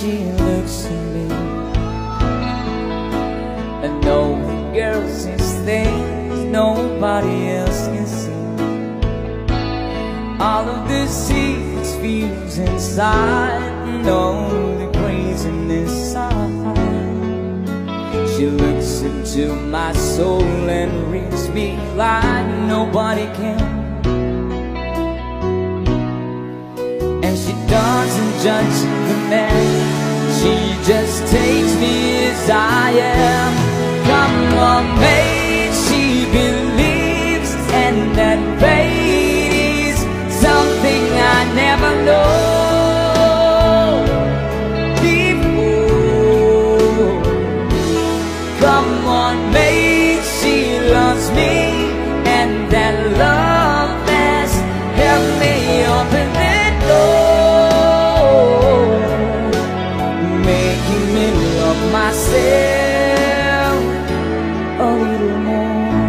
she looks at me. I know the girl sees things nobody else can see. All of the secrets feels inside, and all the craziness inside. She looks into my soul and reads me like nobody can. And she doesn't judge the man, she just takes me as I am. Come on, mate, she believes, and that fate is something I never know before. Come on, mate, she loves me, and that love has helped me open the door, making me love myself a little more.